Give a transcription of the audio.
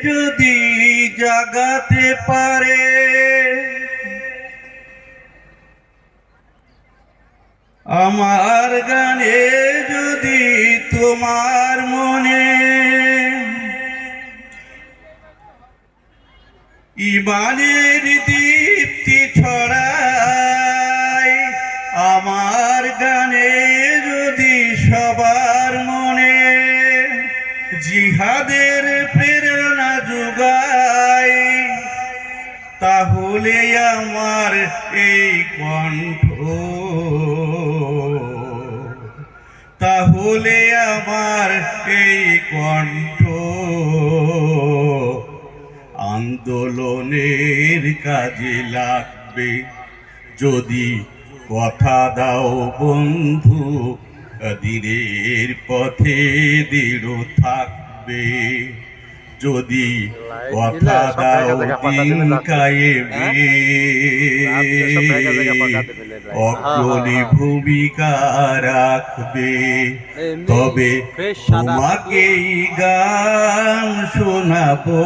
যদি জাগাতে পারে, আমার গানে যদি তোমার মনে ইমানের দীপ্তি ছড়ায়, আমার গানে যদি সবার মনে জিহাদের প্রেরণা যোগায়, তাহলে আমার এই কণ্ঠ, তাহলে আমার এই কণ্ঠ আন্দোলনের কাজে লাগবে। যদি কথা দাও বন্ধু, দিনের পথে দৃঢ় থাকবে। যদি কথা দাও দিন কায়েমে অগ্রণী ভূমিকা রাখবে, তবে তোমাকেই গান শোনাবো।